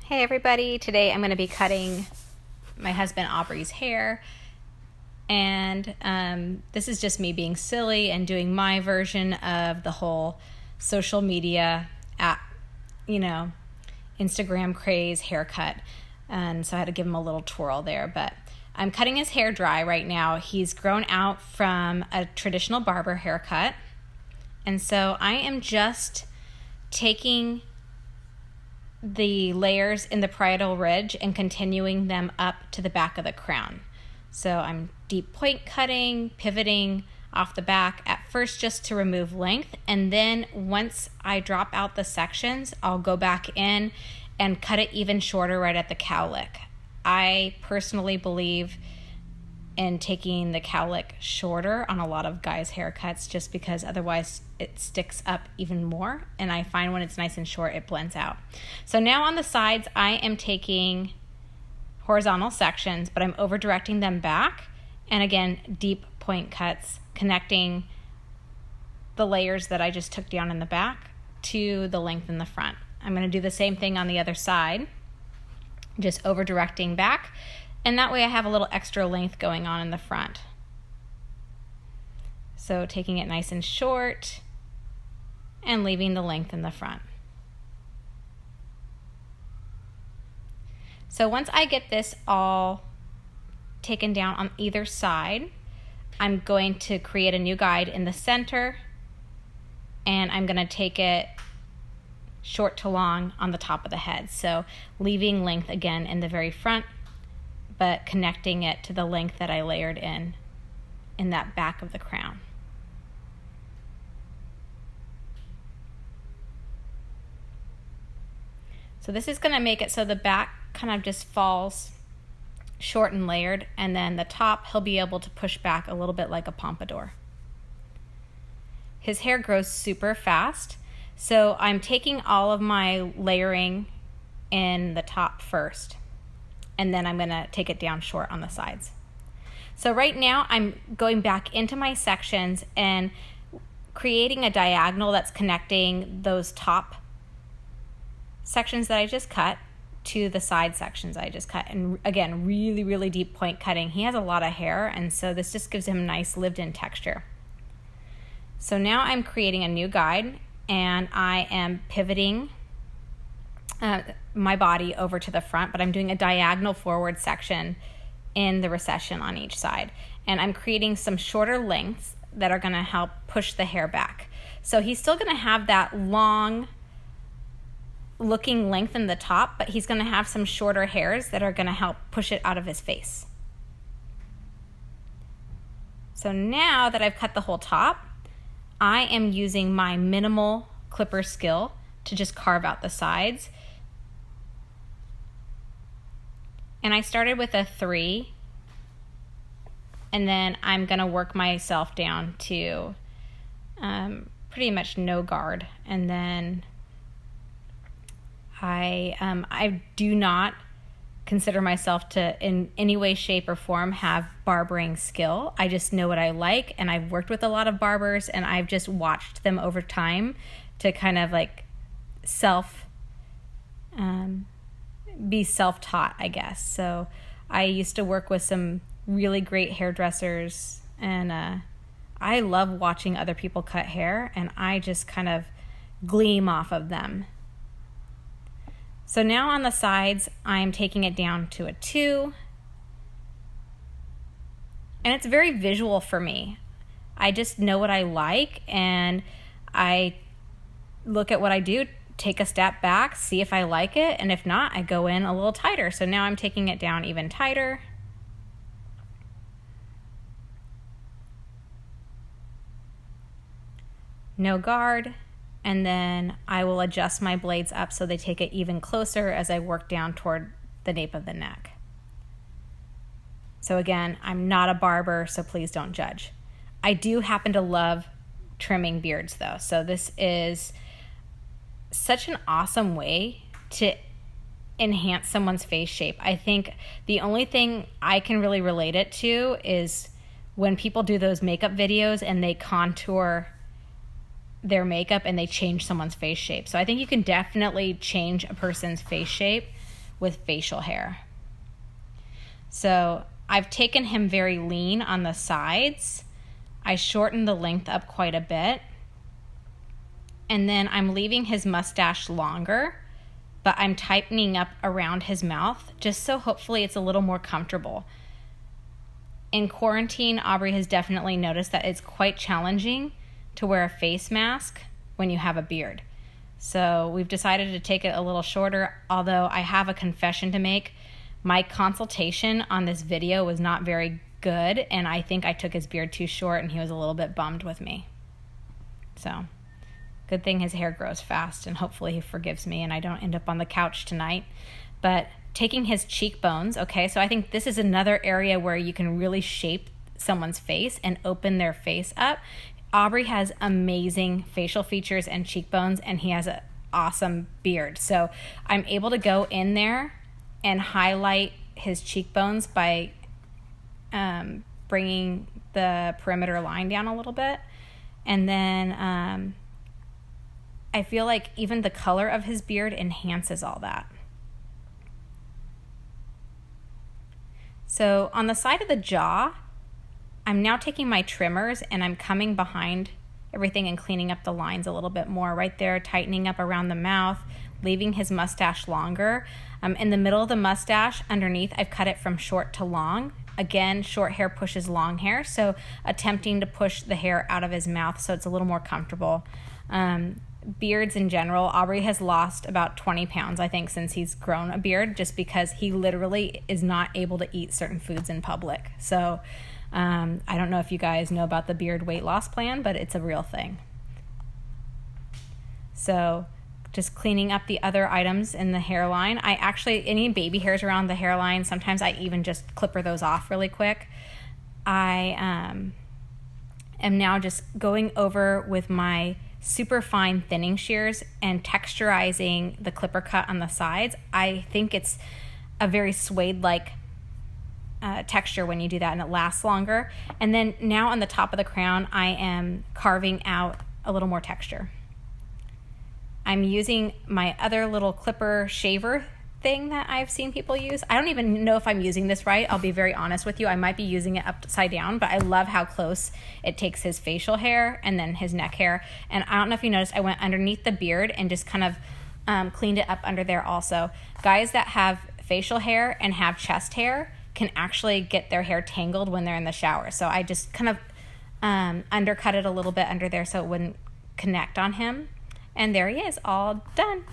Hey everybody, today I'm going to be cutting my husband Aubrey's hair, and this is just me being silly and doing my version of the whole social media Instagram craze haircut, and so I had to give him a little twirl there, but I'm cutting his hair dry right now. He's grown out from a traditional barber haircut, and so I am just taking the layers in the parietal ridge and continuing them up to the back of the crown. So I'm deep point cutting, pivoting off the back at first just to remove length, and then once I drop out the sections, I'll go back in and cut it even shorter right at the cowlick. I personally believe in taking the cowlick shorter on a lot of guys' haircuts just because otherwise it sticks up even more, and I find when it's nice and short it blends out. So now on the sides I am taking horizontal sections, but I'm over directing them back, and again deep point cuts connecting the layers that I just took down in the back to the length in the front. I'm going to do the same thing on the other side, just over directing back, and that way I have a little extra length going on in the front. So taking it nice and short and leaving the length in the front. So once I get this all taken down on either side, I'm going to create a new guide in the center, and I'm going to take it short to long on the top of the head. So leaving length again in the very front, but connecting it to the length that I layered in that back of the crown. So this is going to make it so the back kind of just falls short and layered, and then the top he'll be able to push back a little bit like a pompadour. His hair grows super fast, so I'm taking all of my layering in the top first, and then I'm going to take it down short on the sides. So right now I'm going back into my sections and creating a diagonal that's connecting those top sections that I just cut to the side sections I just cut. And again, really, really deep point cutting. He has a lot of hair, and so this just gives him nice lived-in texture. So now I'm creating a new guide, and I am pivoting my body over to the front, but I'm doing a diagonal forward section in the recession on each side. And I'm creating some shorter lengths that are gonna help push the hair back. So he's still gonna have that long looking length in the top, but he's gonna have some shorter hairs that are gonna help push it out of his face. So now that I've cut the whole top, I am using my minimal clipper skill to just carve out the sides. And I started with a 3, and then I'm gonna work myself down to pretty much no guard. And then I do not consider myself to in any way, shape, or form have barbering skill. I just know what I like, and I've worked with a lot of barbers, and I've just watched them over time to kind of like be self-taught, I guess. So I used to work with some really great hairdressers, and I love watching other people cut hair, and I just kind of gleam off of them. So now on the sides, I'm taking it down to a 2, and it's very visual for me. I just know what I like, and I look at what I do, take a step back, see if I like it, and if not, I go in a little tighter. So now I'm taking it down even tighter. No guard, and then I will adjust my blades up so they take it even closer as I work down toward the nape of the neck. So again, I'm not a barber, so please don't judge. I do happen to love trimming beards though, so this is such an awesome way to enhance someone's face shape. I think the only thing I can really relate it to is when people do those makeup videos and they contour their makeup and they change someone's face shape. So I think you can definitely change a person's face shape with facial hair. So I've taken him very lean on the sides. I shortened the length up quite a bit. And then I'm leaving his mustache longer, but I'm tightening up around his mouth just so hopefully it's a little more comfortable. In quarantine, Aubrey has definitely noticed that it's quite challenging to wear a face mask when you have a beard. So we've decided to take it a little shorter, although I have a confession to make. My consultation on this video was not very good, and I think I took his beard too short, and he was a little bit bummed with me. So good thing his hair grows fast, and hopefully he forgives me and I don't end up on the couch tonight. But taking his cheekbones, okay, so I think this is another area where you can really shape someone's face and open their face up. Aubrey has amazing facial features and cheekbones, and he has an awesome beard. So I'm able to go in there and highlight his cheekbones by bringing the perimeter line down a little bit. And then I feel like even the color of his beard enhances all that. So on the side of the jaw, I'm now taking my trimmers and I'm coming behind everything and cleaning up the lines a little bit more. Right there, tightening up around the mouth, leaving his mustache longer. In the middle of the mustache, underneath, I've cut it from short to long. Again, short hair pushes long hair, so attempting to push the hair out of his mouth so it's a little more comfortable. Beards in general, Aubrey has lost about 20 pounds, I think, since he's grown a beard, just because he literally is not able to eat certain foods in public. So I don't know if you guys know about the beard weight loss plan, but it's a real thing. So just cleaning up the other items in the hairline. I actually, any baby hairs around the hairline, sometimes I even just clipper those off really quick. I am now just going over with my super fine thinning shears and texturizing the clipper cut on the sides. I think it's a very suede-like texture when you do that, and it lasts longer. And then now on the top of the crown, I am carving out a little more texture. I'm using my other little clipper shaver thing that I've seen people use. I don't even know if I'm using this right. I'll be very honest with you. I might be using it upside down, but I love how close it takes his facial hair and then his neck hair. And I don't know if you noticed, I went underneath the beard and just kind of cleaned it up under there also. Guys that have facial hair and have chest hair can actually get their hair tangled when they're in the shower. So I just kind of undercut it a little bit under there so it wouldn't connect on him. And there he is, all done.